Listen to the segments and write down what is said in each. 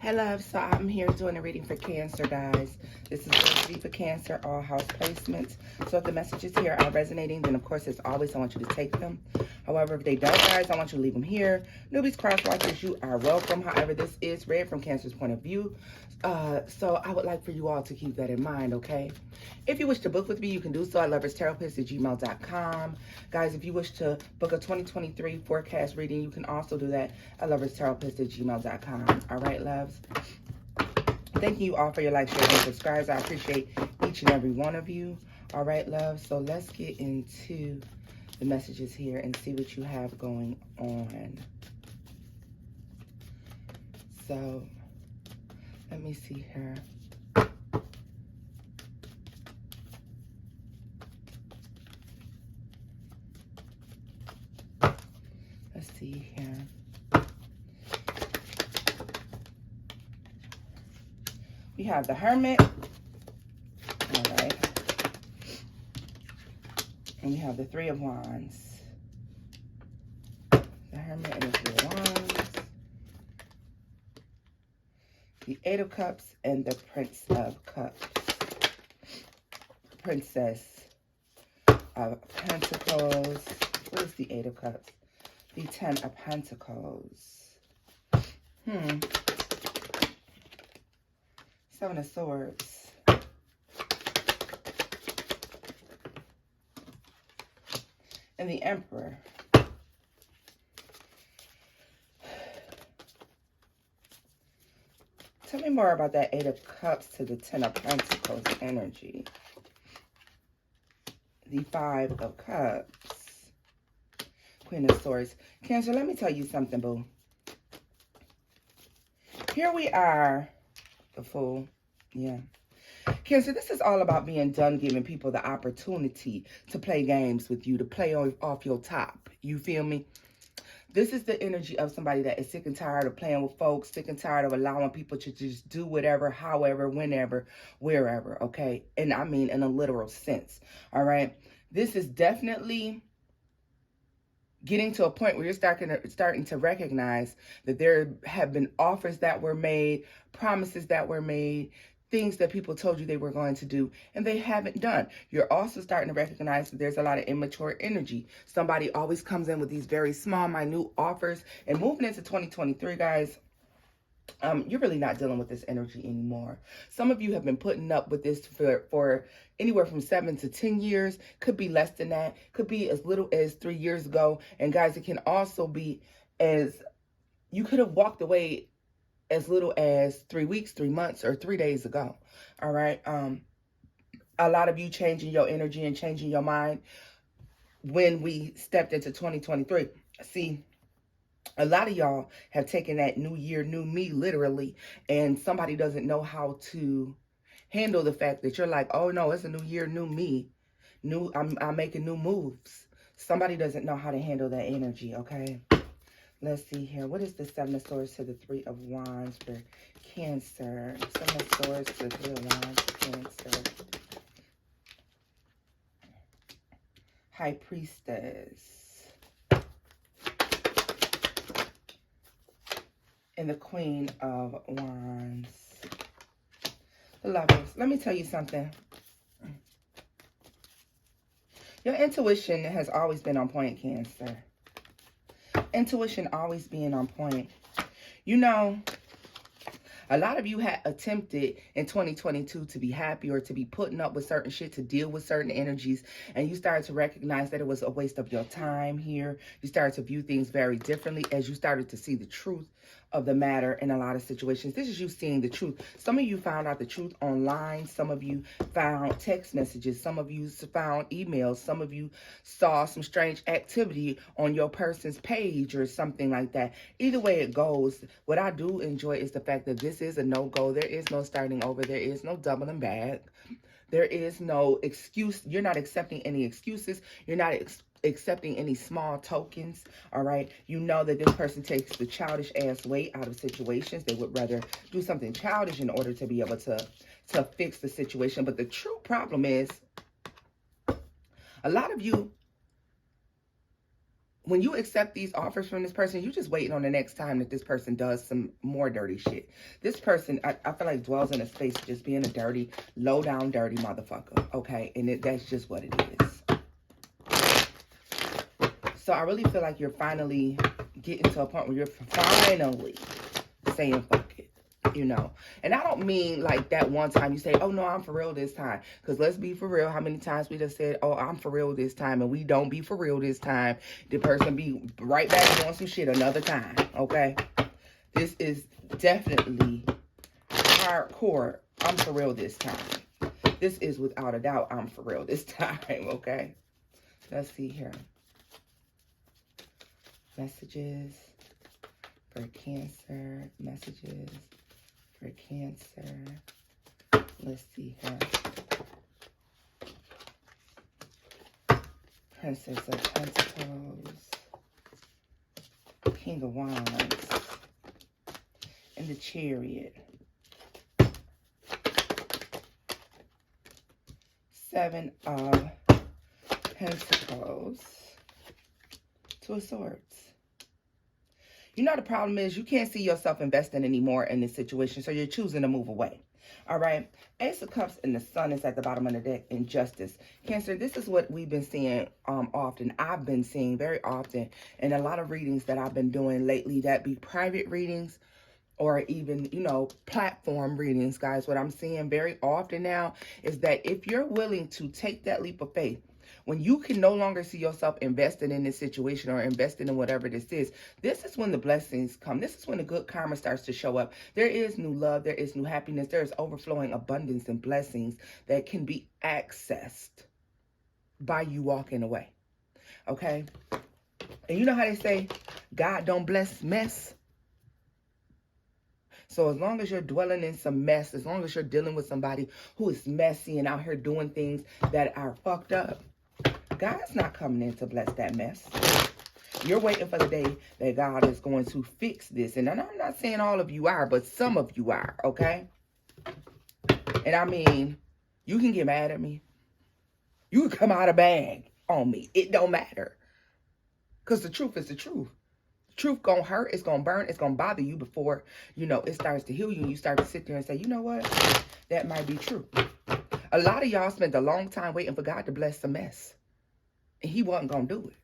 Hey love, so I'm here doing a reading for Cancer, guys. This is going to be for Cancer, all house placements. So if the messages here are resonating, then of course, as always, I want you to take them. However, if they don't, guys, I want you to leave them here. Newbies, crosswalkers, you are welcome. However, this is read from Cancer's point of view. So I would like for you all to keep that in mind, okay? If you wish to book with me, you can do so at loverstarotpits@gmail.com. Guys, if you wish to book a 2023 forecast reading, you can also do that at loverstarotpits@gmail.com. All right, loves? Thank you all for your likes, shares, and subscribes. I appreciate each and every one of you. All right, love. So let's get into the messages here and see what you have going on. So let me see here. Let's see here. We have the Hermit. All right. And we have the Three of Wands. The Hermit and the Three of Wands. The Eight of Cups and the Prince of Cups. Princess of Pentacles. What is the Eight of Cups? The Ten of Pentacles. Seven of Swords. And the Emperor. Tell me more about that Eight of Cups to the Ten of Pentacles energy. The Five of Cups. Queen of Swords. Cancer, let me tell you something, boo. Here we are. The Fool. Yeah. Cancer, this is all about being done giving people the opportunity to play games with you, to play off your top. You feel me? This is the energy of somebody that is sick and tired of playing with folks, sick and tired of allowing people to just do whatever, however, whenever, wherever, okay? And I mean in a literal sense, all right? This is definitely getting to a point where you're starting to recognize that there have been offers that were made, promises that were made, things that people told you they were going to do, and they haven't done. You're also starting to recognize that there's a lot of immature energy. Somebody always comes in with these very small, minute offers. And moving into 2023, guys, you're really not dealing with this energy anymore. Some of you have been putting up with this for anywhere from 7 to 10 years. Could be less than that. Could be as little as 3 years ago. And guys, it can also be as you could have walked away as little as 3 weeks, 3 months, or 3 days ago. All right. A lot of you changing your energy and changing your mind when we stepped into 2023. See, a lot of y'all have taken that new year, new me, literally, and somebody doesn't know how to handle the fact that you're like, oh no, it's a new year, new me, I'm making new moves. Somebody doesn't know how to handle that energy, okay? Let's see here. What is the Seven of Swords to the Three of Wands for Cancer? Seven of Swords to the Three of Wands for Cancer. High Priestess. And the Queen of Wands. The Lovers. Let me tell you something. Your intuition has always been on point, Cancer. Intuition always being on point. You know, a lot of you had attempted in 2022 to be happy or to be putting up with certain shit, to deal with certain energies, and you started to recognize that it was a waste of your time here. You started to view things very differently as you started to see the truth of the matter in a lot of situations. This is you seeing the truth. Some of you found out the truth online. Some of you found text messages. Some of you found emails. Some of you saw some strange activity on your person's page or something like that. Either way it goes, what I do enjoy is the fact that this is a no-go. There is no starting over. There is no doubling back. There is no excuse. You're not accepting any excuses. You're not accepting any small tokens, all right? You know that this person takes the childish ass way out of situations. They would rather do something childish in order to be able to fix the situation. But the true problem is a lot of you when you accept these offers from this person, you're just waiting on the next time that this person does some more dirty shit. This person, I feel like, dwells in a space of just being a dirty, low down, dirty motherfucker. Okay? And that's just what it is. So I really feel like you're finally getting to a point where you're finally saying fuck it. You know, and I don't mean like that one time you say, oh no, I'm for real this time. Because let's be for real. How many times we just said, oh, I'm for real this time, and we don't be for real this time. The person be right back doing some shit another time. Okay, this is definitely hardcore. I'm for real this time. This is without a doubt, I'm for real this time. Okay, let's see here. Messages for Cancer. Messages for Cancer. Let's see here. Princess of Pentacles. King of Wands. And the Chariot. 7 of Pentacles. 2 of Swords. You know, the problem is you can't see yourself investing anymore in this situation, so you're choosing to move away. All right? Ace of Cups and the Sun is at the bottom of the deck in Justice. Cancer, this is what we've been seeing often. I've been seeing very often in a lot of readings that I've been doing lately, that be private readings or even, you know, platform readings, guys. What I'm seeing very often now is that if you're willing to take that leap of faith, when you can no longer see yourself investing in this situation or investing in whatever this is when the blessings come. This is when the good karma starts to show up. There is new love. There is new happiness. There is overflowing abundance and blessings that can be accessed by you walking away. Okay? And you know how they say, God don't bless mess? So as long as you're dwelling in some mess, as long as you're dealing with somebody who is messy and out here doing things that are fucked up, God's not coming in to bless that mess. You're waiting for the day that God is going to fix this. And I'm not saying all of you are, but some of you are, okay? And I mean, you can get mad at me. You can come out of bag on me. It don't matter. Because the truth is the truth. The truth gonna hurt. It's gonna burn. It's gonna bother you before, you know, it starts to heal you. And you start to sit there and say, you know what? That might be true. A lot of y'all spent a long time waiting for God to bless the mess. And he wasn't going to do it.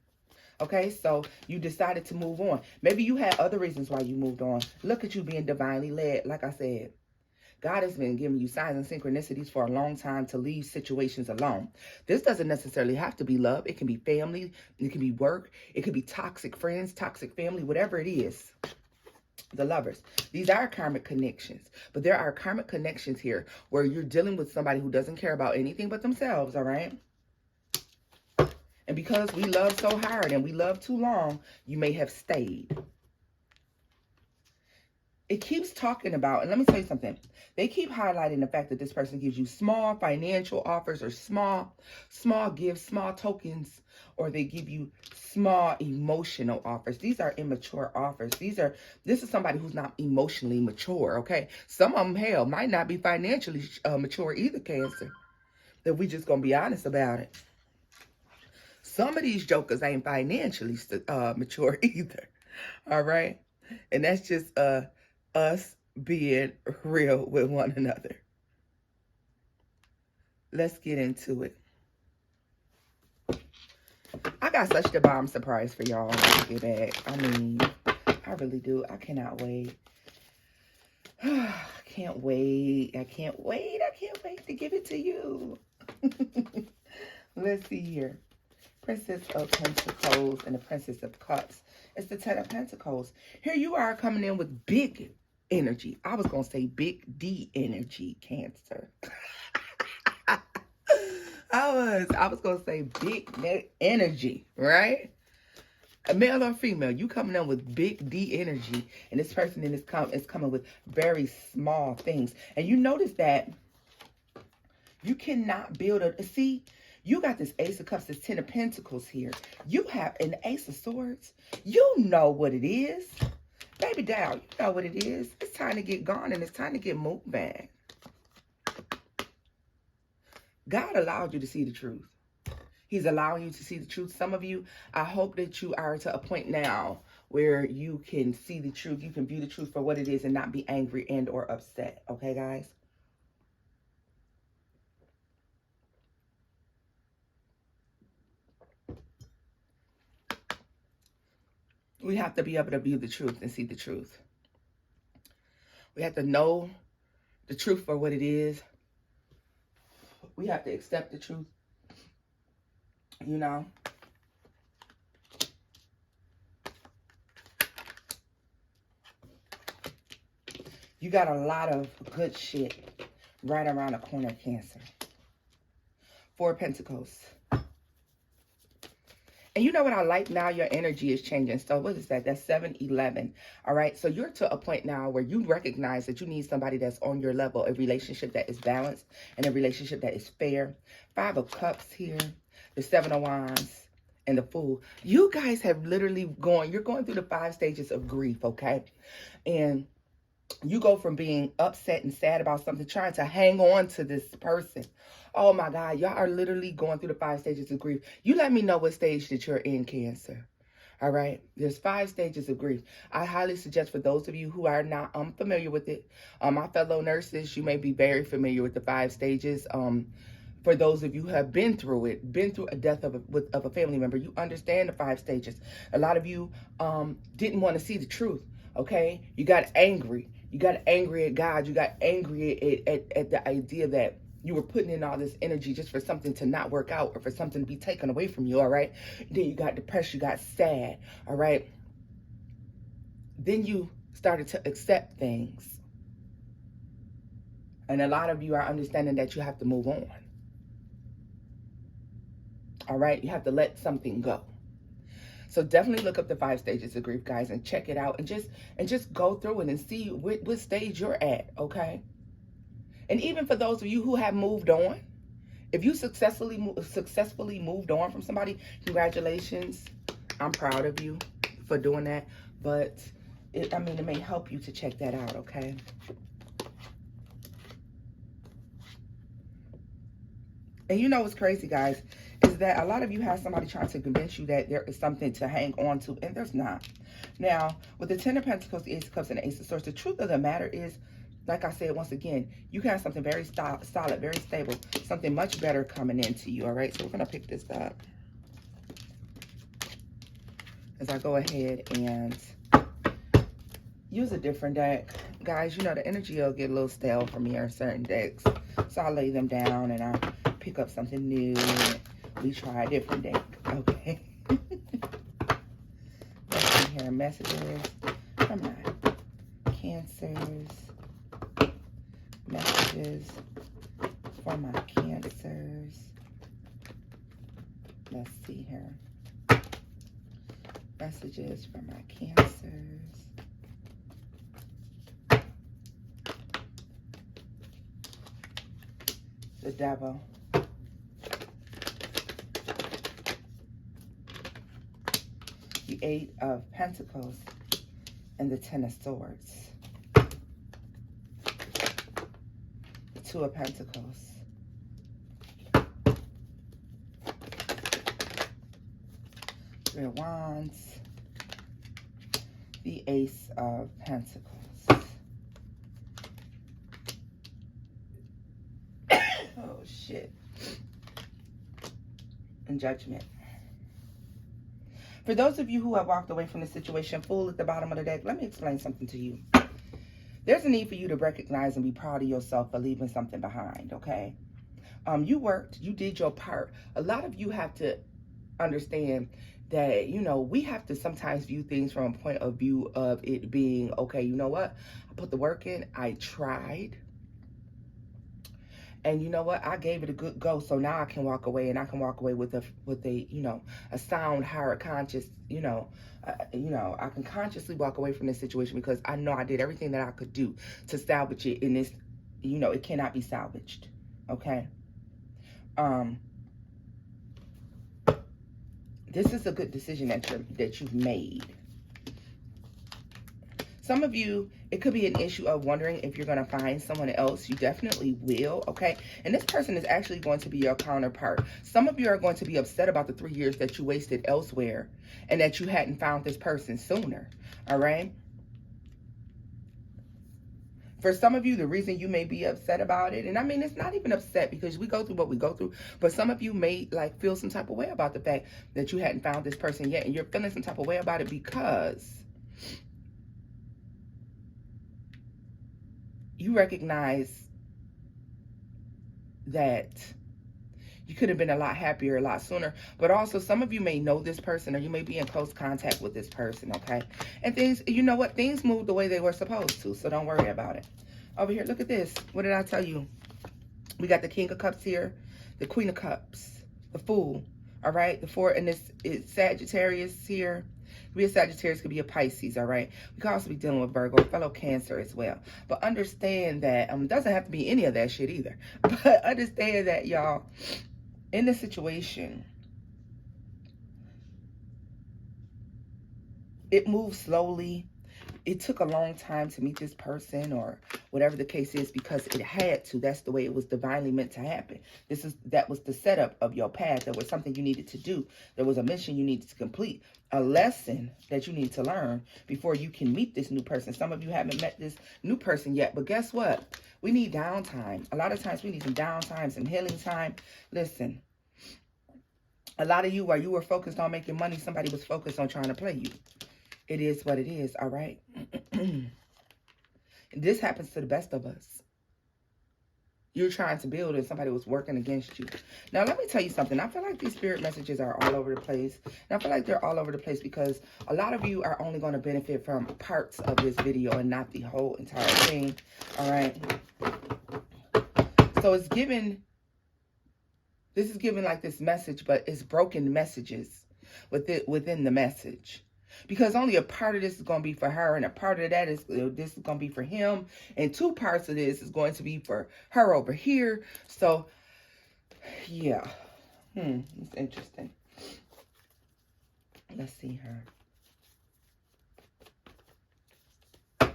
Okay, so you decided to move on. Maybe you had other reasons why you moved on. Look at you being divinely led. Like I said, God has been giving you signs and synchronicities for a long time to leave situations alone. This doesn't necessarily have to be love. It can be family. It can be work. It could be toxic friends, toxic family, whatever it is. The Lovers. These are karmic connections. But there are karmic connections here where you're dealing with somebody who doesn't care about anything but themselves, all right? And because we love so hard and we love too long, you may have stayed. It keeps talking about, and let me tell you something. They keep highlighting the fact that this person gives you small financial offers or small gifts, small tokens, or they give you small emotional offers. These are immature offers. This is somebody who's not emotionally mature, okay? Some of them, hell, might not be financially mature either, Cancer. That we just gonna be honest about it. Some of these jokers ain't financially mature either. All right? And that's just us being real with one another. Let's get into it. I got such the bomb surprise for y'all when I get back. I mean, I really do. I cannot wait. I can't wait. I can't wait. I can't wait to give it to you. Let's see here. Princess of Pentacles and the Princess of Cups. It's the 10 of Pentacles. Here you are coming in with big energy. I was going to say big D energy, Cancer. I was going to say big energy, right? A male or female, you coming in with big D energy. And this person is coming with very small things. And you notice that you cannot build a... See... You got this Ace of Cups, this 10 of Pentacles here. You have an Ace of Swords. You know what it is. Baby doll, you know what it is. It's time to get gone and it's time to get moving. God allowed you to see the truth. He's allowing you to see the truth. Some of you, I hope that you are to a point now where you can see the truth. You can view the truth for what it is and not be angry and or upset. Okay, guys? We have to be able to view the truth and see the truth. We have to know the truth for what it is. We have to accept the truth. You know? You got a lot of good shit right around the corner, Cancer. 4 of Pentacles. And you know what I like now? Your energy is changing. So what is that? That's 7-11. All right. So you're to a point now where you recognize that you need somebody that's on your level, a relationship that is balanced and a relationship that is fair. 5 of Cups here, the 7 of Wands, and the Fool. You guys have literally you're going through the 5 stages of grief, okay? And you go from being upset and sad about something, trying to hang on to this person. Oh my God, y'all are literally going through the 5 stages of grief. You let me know what stage that you're in, Cancer. All right, there's 5 stages of grief. I highly suggest for those of you who are not unfamiliar with it, my fellow nurses, you may be very familiar with the 5 stages. For those of you who have been through it, been through a death of a family member, you understand the 5 stages. A lot of you didn't want to see the truth. Okay, you got angry. You got angry at God. You got angry at the idea that you were putting in all this energy just for something to not work out or for something to be taken away from you, all right? Then you got depressed. You got sad, all right? Then you started to accept things. And a lot of you are understanding that you have to move on. All right? You have to let something go. So definitely look up the 5 stages of grief, guys, and check it out and just go through it and see what stage you're at, okay? And even for those of you who have moved on, if you successfully moved on from somebody, congratulations. I'm proud of you for doing that. But it may help you to check that out, okay? And you know what's crazy, guys, is that a lot of you have somebody trying to convince you that there is something to hang on to, and there's not. Now, with the 10 of Pentacles, the Ace of Cups, and the Ace of Swords, the truth of the matter is, like I said, once again, you have something very solid, very stable, something much better coming into you, all right? So we're going to pick this up as I go ahead and use a different deck. Guys, you know, the energy will get a little stale for me on certain decks. So I'll lay them down and I'll pick up something new. We try a different deck, okay? Let's see here, messages from my Cancers. Messages for my Cancers. Let's see here. Messages for my Cancers. The Devil. The 8 of Pentacles and the 10 of Swords. The 2 of Pentacles. Three of Wands. The Ace of Pentacles. Oh, shit. And Judgment. For those of you who have walked away from the situation, Fool at the bottom of the deck, let me explain something to you. There's a need for you to recognize and be proud of yourself for leaving something behind, okay? You worked, you did your part. A lot of you have to understand that, you know, we have to sometimes view things from a point of view of it being, okay, you know what? I put the work in, I tried. And you know what? I gave it a good go. So now I can walk away, and I can walk away with a you know, a sound, higher conscious, you know, I can consciously walk away from this situation because I know I did everything that I could do to salvage it in this, you know, it cannot be salvaged. Okay. This is a good decision that you've made. Some of you, It could be an issue of wondering if you're going to find someone else. You definitely will, okay? And this person is actually going to be your counterpart. Some of you are going to be upset about the 3 years that you wasted elsewhere and that you hadn't found this person sooner, all right? For some of you, the reason you may be upset about it, and I mean, it's not even upset because we go through what we go through, but some of you may like feel some type of way about the fact that you hadn't found this person yet, and you're feeling some type of way about it because you recognize that you could have been a lot happier a lot sooner. But also, some of you may know this person, or you may be in close contact with this person, okay? And things, you know what? Things moved the way they were supposed to, so don't worry about it. Over here, look at this. What did I tell you? We got the King of Cups here, the Queen of Cups, the Fool, all right? The Four, and this is Sagittarius here. Could be a Sagittarius, could be a Pisces, all right? We could also be dealing with Virgo, fellow Cancer as well. But understand that, it doesn't have to be any of that shit either. But understand that, y'all, in this situation, it moves slowly. It took a long time to meet this person or whatever the case is because it had to. That's the way it was divinely meant to happen. That was the setup of your path. There was something you needed to do. There was a mission you needed to complete, a lesson that you need to learn before you can meet this new person. Some of you haven't met this new person yet, but guess what? We need downtime. A lot of times we need some downtime, some healing time. Listen, a lot of you, while you were focused on making money, somebody was focused on trying to play you. It is what it is, all right? This happens to the best of us. You're trying to build and somebody was working against you. Now, let me tell you something. I feel like these spirit messages are all over the place. And I feel like they're all over the place because a lot of you are only going to benefit from parts of this video and not the whole entire thing, all right? So it's given, this is given like this message, but it's broken messages within the message. Because only a part of this is going to be for her, and a part of that is this is going to be for him, and 2 parts of this is going to be for her over here. So, yeah, it's interesting. Let's see her. Okay,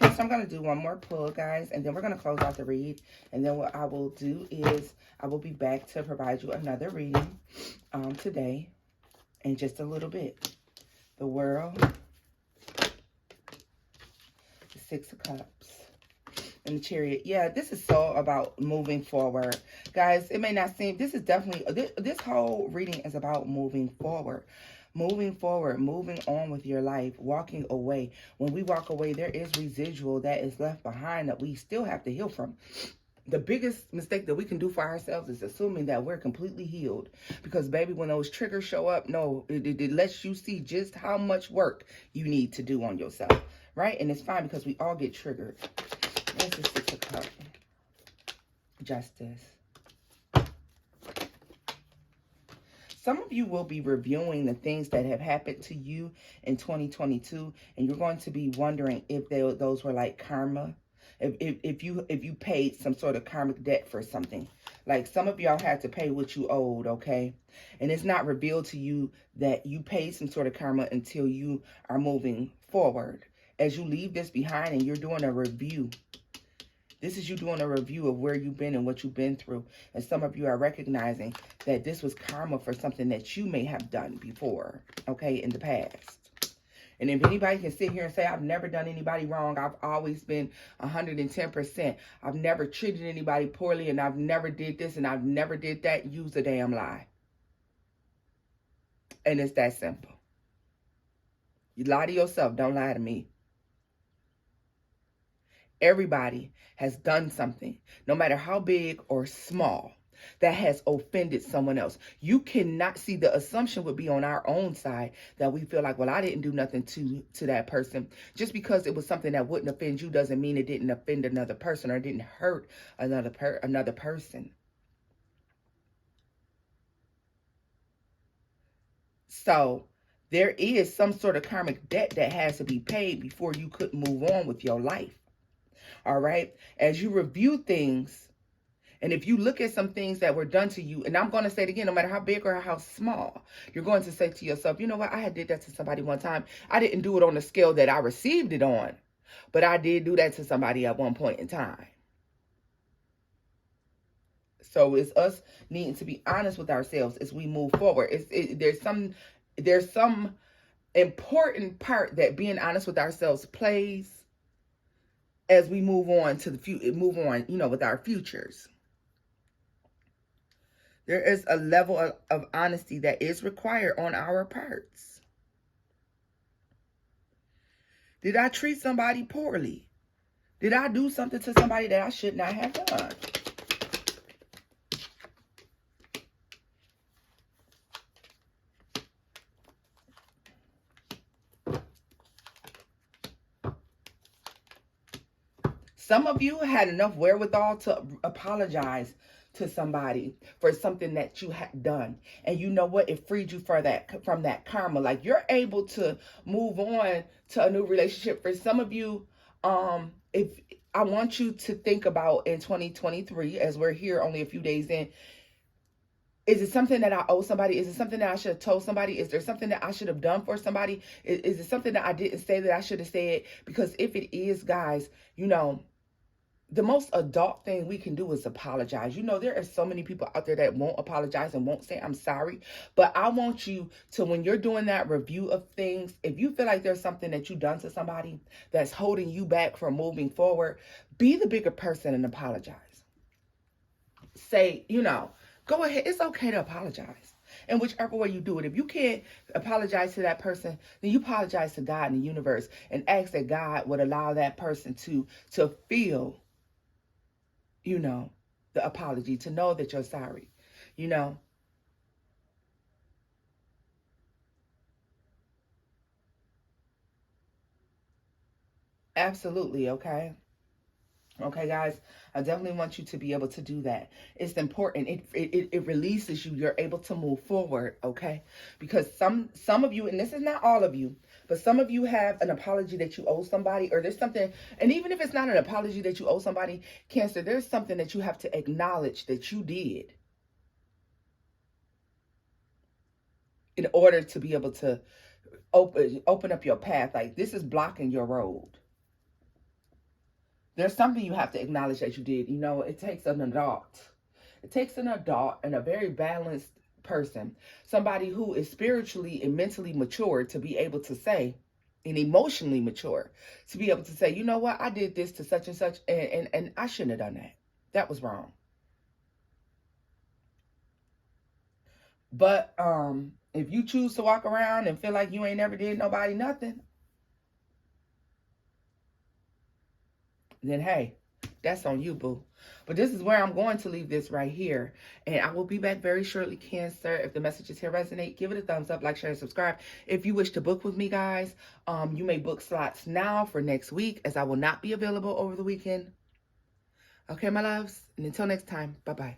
so I'm going to do one more pull, guys, and then we're going to close out the read. And then what I will do is I will be back to provide you another reading today. In just a little bit. The World, the 6 of Cups, and the Chariot. Yeah, this is so about moving forward. Guys, it may not seem, this is definitely, this whole reading is about moving forward. Moving forward, moving on with your life, walking away. When we walk away, there is residual that is left behind that we still have to heal from. The biggest mistake that we can do for ourselves is assuming that we're completely healed. Because, baby, when those triggers show up, no, it lets you see just how much work you need to do on yourself, right? And it's fine because we all get triggered. There's the 6 of Cups. Justice. Some of you will be reviewing the things that have happened to you in 2022, and you're going to be wondering if those were like karma. If you paid some sort of karmic debt for something. Like some of y'all had to pay what you owed, okay? And it's not revealed to you that you paid some sort of karma until you are moving forward. As you leave this behind and you're doing a review. This is you doing a review of where you've been and what you've been through. And some of you are recognizing that this was karma for something that you may have done before, okay, in the past. And if anybody can sit here and say, I've never done anybody wrong, I've always been 110%, I've never treated anybody poorly, and I've never did this, and I've never did that, use a damn lie. And it's that simple. You lie to yourself, don't lie to me. Everybody has done something, no matter how big or small, that has offended someone else. You cannot see, the assumption would be on our own side that we feel like, well, I didn't do nothing to that person. Just because it was something that wouldn't offend you doesn't mean it didn't offend another person or it didn't hurt another person. So there is some sort of karmic debt that has to be paid before you could move on with your life. All right? As you review things And if you look at some things that were done to you, and I'm going to say it again, no matter how big or how small, you're going to say to yourself, you know what, I had did that to somebody one time. I didn't do it on the scale that I received it on, but I did do that to somebody at one point in time. So it's us needing to be honest with ourselves as we move forward. There's some important part that being honest with ourselves plays as we move on to the future, with our futures. There is a level of honesty that is required on our parts. Did I treat somebody poorly? Did I do something to somebody that I should not have done? Some of you had enough wherewithal to apologize to somebody for something that you had done. And you know what? It freed you from that karma. Like, you're able to move on to a new relationship. For some of you, if I want you to think about in 2023, as we're here only a few days in, is it something that I owe somebody? Is it something that I should have told somebody? Is there something that I should have done for somebody? Is it something that I didn't say that I should have said? Because if it is, guys, the most adult thing we can do is apologize. There are so many people out there that won't apologize and won't say, I'm sorry. But I want you to, when you're doing that review of things, if you feel like there's something that you've done to somebody that's holding you back from moving forward, be the bigger person and apologize. Say, go ahead. It's okay to apologize. And whichever way you do it, if you can't apologize to that person, then you apologize to God and the universe and ask that God would allow that person to feel the apology, to know that you're sorry, Absolutely, okay? Okay, guys, I definitely want you to be able to do that. It's important. It releases you. You're able to move forward, okay? Because some of you, and this is not all of you, but some of you have an apology that you owe somebody, or there's something, and even if it's not an apology that you owe somebody, Cancer, there's something that you have to acknowledge that you did in order to be able to open up your path. Like, this is blocking your road. There's something you have to acknowledge that you did. It takes an adult. It takes an adult and a very balanced person, somebody who is spiritually and mentally mature, to be able to say, and emotionally mature, to be able to say, you know what, I did this to such and such, and I shouldn't have done that. That was wrong. But if you choose to walk around and feel like you ain't never did nobody nothing, then hey, that's on you, boo. But this is where I'm going to leave this right here. And I will be back very shortly, Cancer. If the messages here resonate, give it a thumbs up, like, share, and subscribe. If you wish to book with me, guys, you may book slots now for next week, as I will not be available over the weekend. Okay, my loves. And until next time, bye-bye.